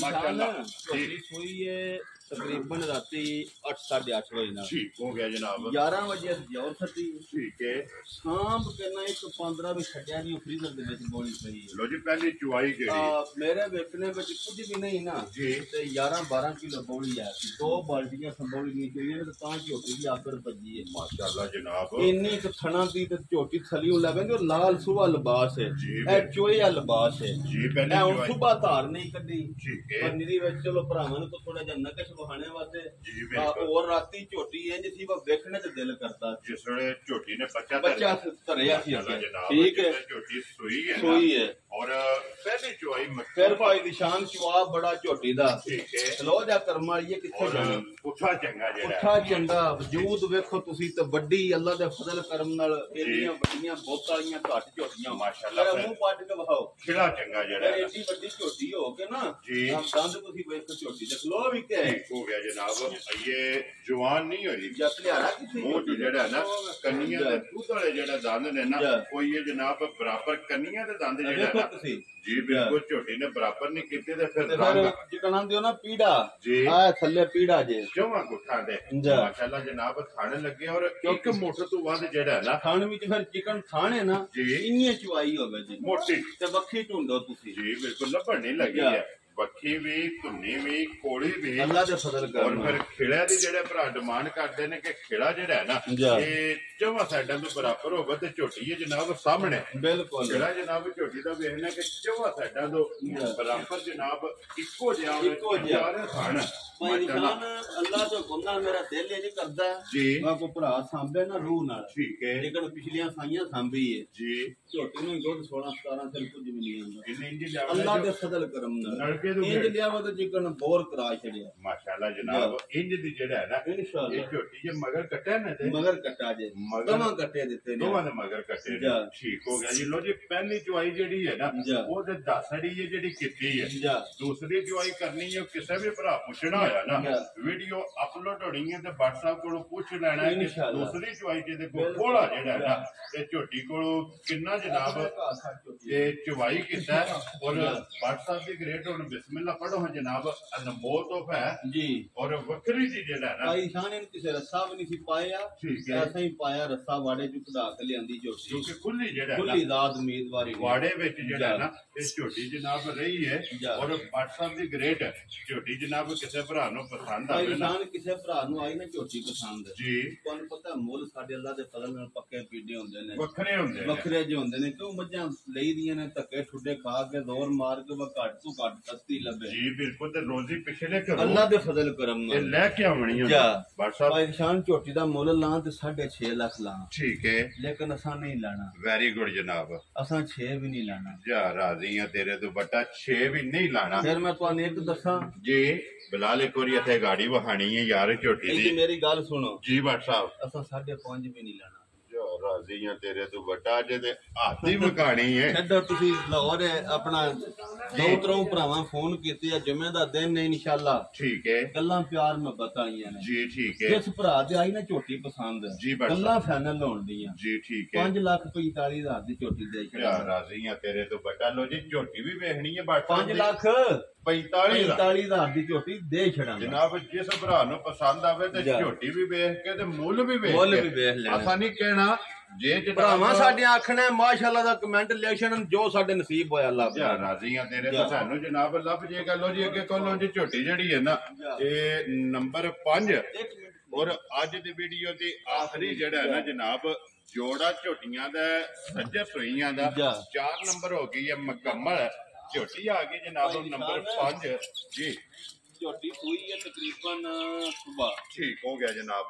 B: ਮਾਸ਼ਾਅੱਲਾ ਝੋਟੀ ਸੋਈ ਹੈ ਤਕਰੀਬਨ ਰਾਤੀ 8:30 ਵਜੇ ਨਾਲ
A: ਠੀਕ ਹੋ ਗਿਆ ਜਨਾਬ
B: 11 ਵਜੇ ਜੋਰ ਸੱਤੀ
A: ਠੀਕ ਹੈ
B: ਸ਼ਾਮ ਕਹਿੰਦਾ ਇੱਕ 15 ਵੀ ਛੱਡਿਆ ਨਹੀਂ ਫਰੀਜ਼ਰ ਦੇ ਵਿੱਚ ਬੋਲੀ ਪਈ
A: ਲੋ ਜੀ ਪਹਿਲੀ ਚੁਆਈ ਕਿਹੜੀ
B: ਮੇਰੇ ਵੇਖਣੇ ਵਿੱਚ ਕੁਝ ਵੀ ਨਹੀਂ ਨਾ
A: ਜੀ
B: ਤੇ 11-12 ਕਿਲੋ ਬੋਲੀ ਆ ਦੋ ਬਾਲਟੀਆਂ ਸੰਭੋਲੀ ਨਹੀਂ ਚਾਹੀਏ ਤਾਂ ਝੋਟੀ ਦੀ ਆਕੜ ਭੱਜੀ ਹੈ
A: ਮਾਸ਼ਾਅੱਲਾ ਜਨਾਬ
B: ਇੰਨੀ ਕੁ ਥਣਾ ਦੀ ਤੇ ਝੋਟੀ ਥਲੀਓ ਲੱਗਦੀ ਉਹ ਲਾਲ ਸੁਹਾ ਲਿਬਾਸ ਹੈ ਇਹ ਚੋਇਆ ਲਿਬਾਸ ਹੈ
A: ਜੀ ਪਹਿਲੀ
B: ਹੁਣ ਸੁਬਾ ਧਾਰ ਨਹੀਂ ਕੱਢੀ
A: ਠੀਕ ਹੈ
B: ਪਰ ਨਿਰੀ ਵਿੱਚ ਚਲੋ ਭਰਾਵਾਂ ਨੂੰ ਥੋੜਾ ਜਿਹਾ ਨਕਸ਼ ਬਹਾਣੇ ਵਾਸਤੇ
A: ਜੀ ਬਿਲਕੁਲ
B: ਹੋਰ ਰਾਤੀ ਝੋਟੀ ਇੰਜ ਸੀ ਵਾ ਵੇਖਣੇ ਤੇ ਦਿਲ ਕਰਦਾ
A: ਜਿਸ ਵੇਲੇ ਝੋਟੀ ਨੇ ਬੱਚਾ
B: ਧਰਿਆ ਸੀ
A: ਠੀਕ ਹੈ ਝੋਟੀ ਸੂਈ ਹੈ ਔਰ ਪਹਿਲੀ ਚੁਆਈ
B: ਫਿਰ ਭਾਈ ਨਿਸ਼ਾਨ ਚਵਾ ਬੜਾ ਝੋਟੀ ਦਾ
A: ਠੀਕ ਹੈ
B: ਲੋ ਜਾ ਕਰਮ ਵਾਲੀਏ ਕਿੱਥੇ ਜਾਣਾ
A: ਪੁੱਠਾ ਚੰਗਾ ਜਿਹੜਾ
B: ਪੁੱਠਾ ਚੰਗਾ ਵਜੂਦ ਵੇਖੋ ਤੁਸੀਂ ਤੇ ਵੱਡੀ ਅੱਲਾ ਦੇ ਫਜ਼ਲ ਕਰਮ ਨਾਲ ਇੰਨੀਆਂ ਵੱਡੀਆਂ ਬੋਤ ਵਾਲੀਆਂ ਘੱਟ ਝੋਟੀਆਂ
A: ਮਾਸ਼ਾਅੱਲਾ
B: ਮੂੰਹ ਪੱਟ ਕੇ ਵਿਖਾਓ
A: ਖਿਲਾ ਚੰਗਾ ਜਿਹੜਾ
B: ਇੰਨੀ ਵੱਡੀ ਝੋਟੀ ਹੋ ਕੇ ਨਾ
A: ਜੀ
B: ਦੰਦ ਤੁਸੀਂ ਵੇਖੋ ਝੋਟੀ ਦੇ ਲੋ ਵੀ ਕਿ
A: ਹੋ ਗਿਆ ਜਨਾਬ ਇਹ ਜਵਾਨ ਨਹੀਂ ਹੋਈ
B: ਜੱਟ ਲਿਆਣਾ ਕਿੱਥੇ
A: ਉਹ ਜਿਹੜਾ ਨਾ ਕੰਨੀਆਂ ਦੇ ਦੁੱਧ ਵਾਲੇ ਜਿਹੜਾ ਦੰਦ ਨੇ ਨਾ ਕੋਈ ਇਹ ਜਨਾਬ ਬਰਾਬਰ ਕੰਨੀਆਂ ਦੇ ਦੰਦ ਜਿਹੜਾ ਨਾ
B: ਤੁਸੀਂ
A: ਜੀ ਬਿਲਕੁਲ ਝੋਟੀ ਨੇ ਬਰਾਬਰ ਨਹੀਂ ਕੀਤੇ ਤੇ ਫਿਰ
B: ਜਿਕਣਾ ਦਿਓ ਨਾ ਪੀੜਾ
A: ਜੀ
B: ਆ ਥੱਲੇ ਪੀੜਾ ਜੇ
A: ਜਮਾ ਗੁੱਠਾਂ ਦੇ ਮਾਸ਼ਾਅੱਲਾ ਜਨਾਬ ਖਾਣ ਲੱਗੇ ਔਰ ਇੱਕ ਮੋਟਰ ਤੋਂ ਵੱਧ ਜਿਹੜਾ ਨਾ
B: ਖਾਣ ਵਿੱਚ ਫਿਰ ਚਿਕਨ ਖਾਣੇ ਨਾ ਇੰਨੀ ਚੁਆਈ ਹੋਵੇ ਜੀ
A: ਮੋਟੀ
B: ਤੇ ਵੱਖੀ ਢੂੰਡੋ ਤੁਸੀਂ
A: ਜੀ ਬਿਲਕੁਲ ਲੱਭਣ ਨਹੀਂ ਲੱਗੀ ਹੈ ਬੱਖੀ ਵੀ ਧੁੰਨੀ ਵੀ ਕੋਲੀ ਵੀ
B: ਅੱਲਾ ਦੇ ਫਜ਼ਲ ਕਰ
A: ਔਰ ਫਿਰ ਖੇੜਾ ਦੀ ਜਿਹੜੇ ਭਰਾ ਡਿਮਾਂਡ ਕਰਦੇ ਨੇ ਕਿ ਖੇੜਾ ਜਿਹੜਾ ਹੈ ਨਾ ਇਹ ਚੌਵਾਂ ਸਾਈਡਾਂ ਤੋਂ ਬਰਾਬਰ ਹੋਵੇ ਤੇ ਝੋਟੀ ਹੈ ਜਨਾਬ ਸਾਹਮਣੇ
B: ਬਿਲਕੁਲ
A: ਖੇੜਾ ਜਨਾਬ ਝੋਟੀ ਦਾ ਵੇਖਣਾ ਕਿ ਚੌਵਾਂ ਸਾਈਡਾਂ ਤੋਂ ਬਰਾਬਰ ਜਨਾਬ ਇੱਕੋ ਜਿਹਾ ਹੋਵੇ ਸਾਰੇ ਖਾਣ
B: ਭਾਈ ਨਿਸ਼ਾਨ ਅੱਲਾ ਤੋਂ ਬੰਦਾ ਮੇਰਾ ਦਿਲ ਇਹ ਕਰਦਾ
A: ਜੀ
B: ਮੈਂ ਕੋ ਭਰਾ ਸਾਂਭੇ ਨਾ ਰੂਹ ਨਾਲ
A: ਠੀਕ ਹੈ
B: ਲੇਕਿਨ ਪਿਛਲੀਆਂ ਸਾਈਆਂ ਸਾਂਭੀ ਹੈ
A: ਜੀ
B: ਝੋਟੀ ਨੂੰ ਦੁੱਧ 16-17 ਦਿਨ ਕੁਝ ਵੀ ਨਹੀਂ ਆਉਂਦਾ
A: ਇੰਜ
B: ਅੱਲਾ ਦੇ ਫਜ਼ਲ ਕਰਮ ਨਾਲ ਇੰਜ ਲਿਆਵਾ ਤੇ ਜਿਕਨ ਬੋਰ ਕਰਾ ਛੜਿਆ
A: ਮਾਸ਼ਾਅੱਲਾ ਜਨਾਬ ਇੰਜ ਦੀ ਜਿਹੜਾ ਹੈ ਨਾ
B: ਇਨਸ਼ਾਅੱਲਾ
A: ਇਹ ਝੋਟੀ ਜੇ ਮਗਰ ਕੱਟਿਆ ਨਾ ਤੇ
B: ਮਗਰ ਕੱਟਾ ਜੇ ਦੋਵਾਂ ਕੱਟੇ ਦਿੱਤੇ ਨੇ
A: ਦੋਵਾਂ ਦੇ ਮਗਰ ਕੱਟੇ ਨੇ ਠੀਕ ਹੋ ਗਿਆ ਜੀ ਲੋ ਜੀ ਪਹਿਲੀ ਚੁਆਈ ਜਿਹੜੀ ਹੈ ਨਾ ਉਹ ਤੇ ਦੱਸੜੀ ਹੈ ਜਿਹੜੀ ਕੀਤੀ ਹੈ ਦੂਸਰੀ ਚੁਆਈ ਕਰਨੀ ਹੈ ਕਿਸੇ ਵੀ ਭਰਾ ਪੁੱਛਣਾ ਹੋਇਆ ਨਾ ਵੀਡੀਓ ਅਪਲੋਡ ਹੋਣੀ ਹੈ ਤੇ WhatsApp ਕੋਲੋਂ ਪੁੱਛ ਲੈਣਾ ਹੈ ਕਿ ਦੂਸਰੀ ਚੁਆਈ ਜਿਹਦੇ ਕੋਲ ਕੋਲਾ ਜਿਹੜਾ ਹੈ ਨਾ ਤੇ ਝੋਟੀ ਕੋਲੋਂ ਕਿੰਨਾ ਜਨਾਬ ਇਹ ਚੁਆਈ ਕੀਤਾ ਔਰ WhatsApp ਦੀ ਗ੍ਰੇਡ ਹੁਣ ਬਿਸਮਿਲ੍ਲਾ ਪੜੋ ਹਾਂ ਜਨਾਬ ਅਨਮੋਲ ਤੋਹਫਾ ਹੈ ਜੀ ਔਰ ਵੱਖਰੀ ਚੀਜ਼ ਜਿਹੜਾ ਹੈ ਨਾ
B: ਭਾਈ ਸ਼ਾਨ ਨੇ ਕਿਸੇ ਰੱਸਾ ਵੀ ਨਹੀਂ ਸੀ ਪਾਇਆ
A: ਠੀਕ ਹੈ
B: ਐਸਾ ਹੀ ਪਾਇਆ ਰੱਸਾ ਵਾੜੇ ਚ ਕਢਾ ਕੇ ਲਿਆਂਦੀ ਝੋਟੀ
A: ਕਿਉਂਕਿ ਖੁੱਲੀ ਜਿਹੜਾ
B: ਖੁੱਲੀ ਜ਼ਾਤ ਉਮੀਦਵਾਰੀ
A: ਵਾੜੇ ਵਿੱਚ ਜਿਹੜਾ ਨਾ ਇਹ ਝੋਟੀ ਜਨਾਬ ਰਹੀ ਹੈ ਔਰ WhatsApp ਦੀ ਗ੍ਰੇਡ ਝੋਟੀ ਜਨਾਬ ਕਿਸੇ ਭਰਾ ਨੂੰ ਪਸੰਦ ਆਵੇ
B: ਭਾਈ ਸ਼ਾਨ ਕਿਸੇ ਭਰਾ ਨੂੰ ਆਈ ਨਾ ਝੋਟੀ ਪਸੰਦ
A: ਜੀ
B: ਤੁਹਾਨੂੰ ਪਤਾ ਮੁੱਲ ਸਾਡੇ ਅੱਲਾ ਦੇ ਫਜ਼ਲ ਨਾਲ ਪੱਕੇ ਪੀੜੇ ਹੁੰਦੇ ਨੇ
A: ਵੱਖਰੇ
B: ਜਿਹੇ ਹੁੰਦੇ ਨੇ ਕਿਉਂ ਮੱਝਾਂ ਲਈ ਦੀਆਂ ਨੇ ਧੱਕੇ ਠੁੱਡੇ ਖਾ ਕੇ ਦੌਰ ਮਾਰ ਕੇ ਵਾ ਘੱਟ ਤੋਂ ਘੱਟ ਸਸਤੀ ਲੱਭੇ
A: ਜੀ ਬਿਲਕੁਲ ਤੇ ਰੋਜ਼ੀ ਪਿਛਲੇ ਕਰੋ
B: ਅੱਲਾ ਦੇ ਫਜ਼ਲ ਕਰਮ ਨਾਲ
A: ਇਹ ਲੈ ਕੇ ਆਉਣੀ ਹੈ
B: WhatsApp ਭਾਈ ਸ਼ਾਨ ਝੋਟੀ ਦਾ ਮੁੱਲ ਲਾਂ ਤੇ 6.5 ਲੱਖ ਲਾਂ
A: ਠੀਕ ਹੈ
B: ਲੇਕਿਨ ਅਸਾਂ ਨਹੀਂ ਲਾਣਾ
A: ਵੈਰੀ ਗੁੱਡ ਜਨਾਬ
B: ਅਸਾਂ 6 ਵੀ ਨਹੀਂ ਲਾਣਾ
A: ਜਾ ਰਾਜ਼ੀ ਆ ਤੇਰੇ ਤੋਂ ਵੱਡਾ 6 ਵੀ ਨਹੀਂ ਲਾਣਾ
B: ਫਿਰ ਮੈਂ ਤੁਹਾਨੂੰ ਇੱਕ ਦੱਸਾਂ
A: ਜੀ ਬਿਲਾਲ ਇੱਕ ਵਾਰੀ ਇੱਥੇ ਗਾੜੀ ਵਹਾਣੀ ਹੈ ਯਾਰ ਝੋਟੀ ਦੀ
B: ਮੇਰੀ ਗੱਲ ਸੁਣੋ
A: ਜੀ WhatsApp
B: ਅਸਾਂ 5.5 ਵੀ ਨਹੀਂ ਲਾਣਾ
A: ਰਾਜ਼ੀ ਆ ਤੇਰੇ ਤੋਂ ਵੱਡਾ ਜੇ ਤੇ ਹੱਥ ਹੀ ਮਕਾਣੀ ਹੈ
B: ਛੱਡੋ ਤੁਸੀਂ ਲਾਹੌਰ ਆਪਣਾ ਦੋ ਤਰ੍ਹਾਂ ਭਰਾਵਾਂ ਫੋਨ ਕੀਤੇ ਆ ਜੁਮੇ ਦਾ ਦਿਨ ਨੇ ਇਨਸ਼ਾਅੱਲਾ
A: ਠੀਕ ਹੈ
B: ਗੱਲਾਂ ਪਿਆਰ ਮੁਹੱਬਤ ਆਈਆਂ ਨੇ
A: ਜੀ ਠੀਕ ਹੈ
B: ਜਿਸ ਭਰਾ ਤੇ ਆਈ ਨਾ ਝੋਟੀ ਪਸੰਦ ਗੱਲਾਂ ਫਾਈਨਲ ਹੋਣ ਦੀਆਂ
A: ਜੀ ਠੀਕ ਹੈ
B: 5,45,000 ਦੀ ਝੋਟੀ ਦੇ
A: ਰਾਜ਼ੀ ਆ ਤੇਰੇ ਤੋਂ ਵੱਡਾ ਲੋ ਜੀ ਝੋਟੀ ਵੀ ਵੇਖਣੀ ਹੈ
B: 5 ਲੱਖ 45,000 ਦੀ ਝੋਟੀ ਦੇ ਛੜਾਂਗੇ
A: ਜਨਾਬ। ਜਿਸ ਭਰਾ ਨੂੰ ਪਸੰਦ ਆਵੇ ਤੇ ਝੋਟੀ ਵੀ ਵੇਖ ਕੇ ਤੇ ਮੁੱਲ ਵੀ ਵੇਖ
B: ਲੈਣਾ।
A: ਅਸਾਂ ਨਹੀਂ ਕਹਿਣਾ ਜੇ
B: ਭਰਾਵਾਂ ਸਾਡੇ ਆਖਣਾ ਮਾਸ਼ਾਅੱਲਾ ਦਾ ਕਮੈਂਟ ਲਿਖਣ ਜੋ ਸਾਡੇ ਨਸੀਬ ਹੋਇਆ ਅੱਲਾਹ
A: ਰਾਜ਼ੀ ਆ ਤੇਰੇ ਤੋਂ ਸਾਨੂੰ ਜਨਾਬ ਲੱਭ ਜੇਗਾ। ਲੋ ਜੀ ਅੱਗੇ ਕੋਲੋਂ ਜੀ ਝੋਟੀ ਜਿਹੜੀ ਹੈ ਨਾ ਇਹ ਨੰਬਰ 5 ਔਰ ਅੱਜ ਦੀ ਵੀਡੀਓ ਦੀ ਆਖਰੀ ਜਿਹੜਾ ਹੈ ਨਾ ਜਨਾਬ ਜੋੜਾ ਝੋਟੀਆਂ ਦਾ ਸੱਜੇ ਸੋਈਆਂ ਦਾ 4 ਨੰਬਰ ਹੋ ਗਈ ਹੈ ਮੁਕੰਮਲ। ਝੋਟੀ ਆ ਗਈ ਜਨਾਬ ਨੰਬਰ 5 ਜੀ।
B: ਝੋਟੀ ਸੂਈ ਹੈ ਤਕਰੀਬਨ ਸੁਬਾ
A: ਠੀਕ ਹੋ ਗਿਆ ਜਨਾਬ।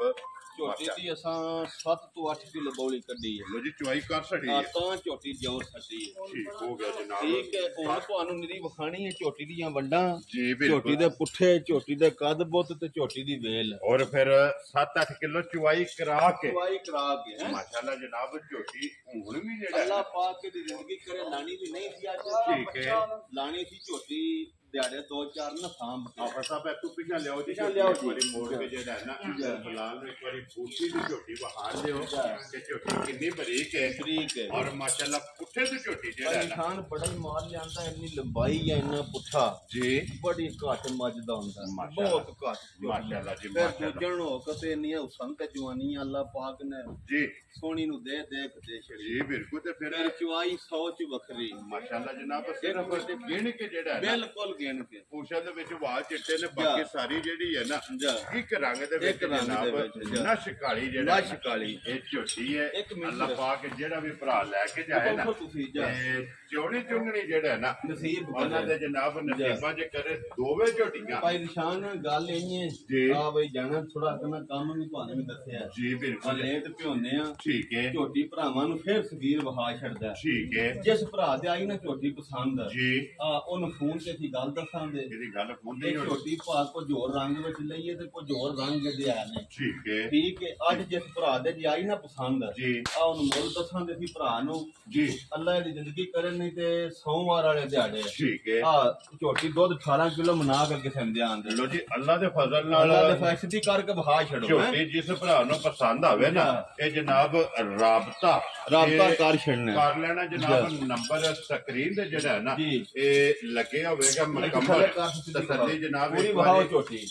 B: ਝੋਟੀ ਦੀ ਅਸਾਂ 7 ਤੋਂ 8 ਕਿਲੋ ਬੌਲੀ ਕੱਢੀ ਹੈ।
A: ਲੋ ਜੀ ਚੁਆਈ ਕਰ ਛੜੀ ਹੈ
B: ਤਾਂ ਝੋਟੀ ਜੋਰ ਛੱਡੀ ਹੈ।
A: ਠੀਕ ਹੋ ਗਿਆ ਜਨਾਬ।
B: ਠੀਕ ਹੈ ਹੁਣ ਤੁਹਾਨੂੰ ਨਿਰੀ ਵਿਖਾਣੀ ਹੈ ਝੋਟੀ ਦੀਆਂ ਵੰਡਾਂ
A: ਜੀ।
B: ਝੋਟੀ ਦੇ ਪੁੱਠੇ ਝੋਟੀ ਦੇ ਕੱਦ ਬੁੱਤ ਤੇ ਝੋਟੀ ਦੀ ਵੇਲ
A: ਔਰ ਫਿਰ 7-8 ਕਿਲੋ ਚੁਆਈ ਕਰਾ ਕੇ
B: ਮਾਸ਼ਾਅੱਲਾ
A: ਜਨਾਬ ਝੋਟੀ ਹੁਣ ਵੀ ਜਿਹੜਾ
B: ਅੱਲਾਹ ਪਾਕ ਦੀ ਜ਼ਿੰਦਗੀ ਕਰੇ ਲਾਣੀ ਵੀ ਨਹੀਂ ਸੀ ਅੱਜ।
A: ਠੀਕ ਹੈ
B: ਲਾਣੀ ਸੀ ਝੋਟੀ ਦਿਹਾੜੇ 2-4 ਨਾ ਸਾਂਭ
A: ਆਫਰ ਸਾਹਿਬ ਤੂੰ ਪਿੱਛਾ ਲਿਆਓ ਜੀ ਵਾਰੀ ਮੋੜ ਕੇ ਜਿਹੜਾ ਨਾ ਫਲਾਨ ਨੂੰ ਇੱਕ ਵਾਰੀ ਬੂਟੀ ਦੀ ਝੋਟੀ ਬਹਾਰ ਦਿਓ ਕਿ ਝੋਟੀ ਕਿੰਨੀ ਬਰੀਕ ਹੈ ਔਰ ਮਾਸ਼ਾਅੱਲਾ ਪੁੱਠੇ ਦੀ ਝੋਟੀ ਜਿਹੜਾ
B: ਇਨਸਾਨ ਬੜਾ ਹੀ ਮਾਰ ਲਿਆਂਦਾ। ਇੰਨੀ ਲੰਬਾਈ ਹੈ ਇੰਨਾ ਪੁੱਠਾ
A: ਜੀ
B: ਬੜੀ ਘੱਟ ਮੱਝਦਾ ਹੁੰਦਾ ਬਹੁਤ ਘੱਟ
A: ਮਾਸ਼ਾਅੱਲਾ ਜੀ।
B: ਫਿਰ ਦੂਜਣ ਹੋ ਕੇ ਇੰਨੀਆਂ ਹੁਸਨ ਤੇ ਜਵਾਨੀਆਂ ਅੱਲਾਹ ਪਾਕ ਨੇ
A: ਜੀ
B: ਸੋਹਣੀ ਨੂੰ ਦੇ ਛੜੀ
A: ਜੀ ਬਿਲਕੁਲ। ਤੇ ਫਿਰ
B: ਚੁਆਈ 100 ਚ ਵੱਖਰੀ
A: ਮਾਸ਼ਾਅੱਲਾ ਜਨਾਬ ਸਿਰਫ ਗਿਣ ਕੇ ਜਿਹੜਾ
B: ਬਿਲਕੁਲ ਗਿਣ ਕੇ
A: ਪੂਛਾਂ ਦੇ ਵਿੱਚ ਵਾਲ ਚਿੱਟੇ ਨੇ ਬਾਕੀ ਸਾਰੀ ਜਿਹੜੀ ਹੈ ਨਾ ਇੱਕ ਰੰਗ ਦੇ ਵਿੱਚ ਜਨਾਬ ਨਸ਼ ਕਾਲੀ ਜਿਹੜਾ
B: ਨਸ਼ ਕਾਲੀ
A: ਇਹ ਝੋਟੀ ਹੈ। ਅੱਲਾਹ ਪਾਕ ਜਿਹੜਾ ਵੀ ਭਰਾ ਲੈ ਕੇ ਜਾਏ ਨਾ ਤੇ ਚੋੜੀ ਚੁੰਗਣੀ ਜਿਹੜਾ ਨਾ
B: ਨਸੀਬ
A: ਉਹਨਾਂ ਦੇ ਜਨਾਬ ਨਸੀਬਾਂ ਚ ਕਰੇ ਦੋਵੇਂ ਝੋਟੀਆਂ।
B: ਭਾਈ ਨਿਸ਼ਾਨ ਗੱਲ ਇਹ ਹੈ ਆ ਬਈ ਜਾਣਾ ਥੋੜਾ ਕਰਨਾ ਕੰਮ ਵੀ ਤੁਹਾਨੂੰ ਵੀ ਦੱਸਿਆ
A: ਜੀ ਬਿਲਕੁਲ
B: ਲੇਟ ਭਿਉਂਦੇ ਆ।
A: ਠੀਕ ਹੈ
B: ਝੋਟੀ ਭਰਾਵਾਂ ਨੂੰ ਫਿਰ ਸਗੀਰ ਵਹਾ ਛੱਡਦਾ।
A: ਠੀਕ ਹੈ
B: ਜਿਸ ਭਰਾ ਦੇ ਆਈ ਨਾ ਝੋਟੀ ਪਸੰਦ
A: ਜੀ
B: ਉਹਨੂੰ ਫੋਨ ਤੇ ਅਸੀਂ ਗੱਲ ਦੱਸਾਂਗੇ।
A: ਇਹਦੀ ਗੱਲ ਫੋਨ
B: ਝੋਟੀ ਭਾਗ ਕੁਝ ਹੋਰ ਰੰਗ ਵਿੱਚ ਲਈਏ ਤੇ ਕੁਝ ਹੋਰ ਰੰਗ ਦੇ ਆ ਨੇ।
A: ਠੀਕ ਹੈ
B: ਠੀਕ ਹੈ ਅੱਜ ਜਿਸ ਭਰਾ ਦੇ ਜੇ ਆਈ ਨਾ ਪਸੰਦ
A: ਜੀ
B: ਉਹਨੂੰ ਮੁੱਲ ਦੱਸਾਂਗੇ ਅਸੀਂ ਭਰਾ ਨੂੰ
A: ਜੀ
B: ਅੱਲਾਹ ਦੀ ਜ਼ਿੰਦਗੀ ਕਰਨ ਨਹੀਂ ਤੇ ਸੋਮਵਾਰ ਵਾਲੇ ਦਿਹਾੜੇ।
A: ਠੀਕ ਹੈ
B: ਝੋਟੀ ਦੁੱਧ 18 ਕਿਲੋ ਮਨਾ ਕਰਕੇ ਸੰਦੇ ਆਂਦੇ।
A: ਲੋ ਜੀ ਅੱਲਾਹ ਦੇ ਫਜ਼ਲ ਨਾਲ
B: ਅੱਲਾਹ ਦੇ ਫੈਸਲੇ ਕਰਕੇ ਵਹਾ ਛੱਡੋ।
A: ਝੋਟੀ ਜਿਸ ਭਰਾ ਨੂੰ ਪਸੰਦ ਆਵੇ ਨਾ ਇਹ ਜਨਾਬ ਰਾਬਤਾ
B: ਕਰ ਛੱਡਣਾ ਕਰ
A: ਲੈਣਾ ਜਨਾਬ। ਨੰਬਰ ਸਕਰੀਨ ਤੇ ਜਿਹੜਾ ਨਾ ਇਹ ਲੱਗਿਆ ਹੋਵੇਗਾ ਮੁਕੰਮਲ ਤਸੱਲੀ ਜਨਾਬ।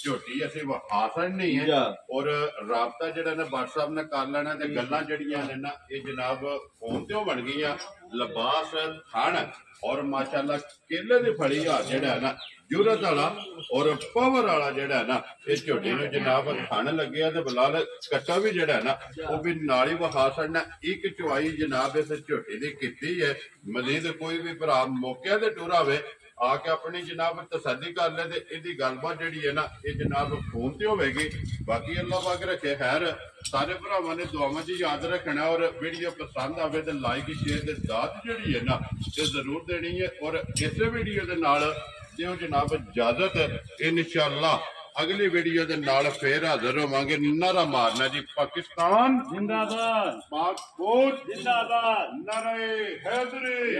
A: ਝੋਟੀ ਅਸੀਂ ਵਹਾਸਣ ਨਹੀਂ ਹੈ ਔਰ ਰਾਬਤਾ ਜਿਹੜਾ ਨਾ WhatsApp ਨਾਲ ਕਰ ਲੈਣਾ ਤੇ ਗੱਲਾਂ ਜਿਹੜੀਆਂ ਨੇ ਨਾ ਇਹ ਜਨਾਬ ਫੋਨ ਤੇ ਬਣ ਗਈਆਂ। ਲਿਬਾਸ ਥਣ ਔਰ ਮਾਸ਼ਾਅੱਲਾ ਕੇਲੇ ਦੀ ਫੜੀ ਆ ਜਿਹੜਾ ਨਾ ਜੁਰਤ ਵਾਲਾ ਔਰ ਪਾਵਰ ਵਾਲਾ ਜਿਹੜਾ ਨਾ ਇਹ ਝੋਟੀ ਨੂੰ ਜਨਾਬ ਥਣ ਲੱਗਿਆ ਤੇ ਬਲਾਲ ਕੱਟਾ ਵੀ ਜਿਹੜਾ ਨਾ ਉਹ ਵੀ ਨਾਲ ਹੀ ਵਹਾ ਛੱਡਣਾ। ਇੱਕ ਚੁਆਈ ਜਨਾਬ ਇਸ ਝੋਟੀ ਦੀ ਕੀਤੀ ਹੈ। ਮਜ਼ੀਦ ਕੋਈ ਵੀ ਭਰਾ ਮੌਕੇ ਤੇ ਟੁਰਾਵੇ ਆ ਕੇ ਆਪਣੀ ਜਨਾਬ ਤਸੱਲੀ ਕਰ ਲੈ ਤੇ ਇਹਦੀ ਗੱਲਬਾਤ ਜਿਹੜੀ ਹੈ ਨਾ ਇਹ ਜਨਾਬ ਫੋਨ ਤੇ ਹੋਵੇਗੀ। ਬਾਕੀ ਅੱਲਾਹ ਪਾਕ ਰੱਖੇ ਖੈਰ। ਸਾਰੇ ਭਰਾਵਾਂ ਨੇ ਦੁਆਵਾਂ 'ਚ ਯਾਦ ਰੱਖਣਾ ਔਰ ਵੀਡੀਓ ਪਸੰਦ ਆਵੇ ਤੇ ਲਾਈਕ ਸ਼ੇਅਰ ਤੇ ਦਾਤ ਜਿਹੜੀ ਹੈ ਨਾ ਇਹ ਜ਼ਰੂਰ ਦੇਣੀ ਹੈ। ਔਰ ਇਸੇ ਵੀਡੀਓ ਦੇ ਨਾਲ ਦਿਓ ਜਨਾਬ ਇਜਾਜ਼ਤ। ਇਨਸ਼ਾਅੱਲਾ ਅਗਲੀ ਵੀਡੀਓ ਦੇ ਨਾਲ ਫੇਰ ਹਾਜ਼ਰ ਹੋਵਾਂਗੇ। ਨਾਰਾ ਮਾਰਨਾ ਜੀ ਪਾਕਿਸਤਾਨ
B: ਜ਼ਿੰਦਾਬਾਦ,
A: ਪਾਕ ਫੌਜ
B: ਜ਼ਿੰਦਾਬਾਦ,
A: ਨਾਰੇ ਹੈਦਰੀ।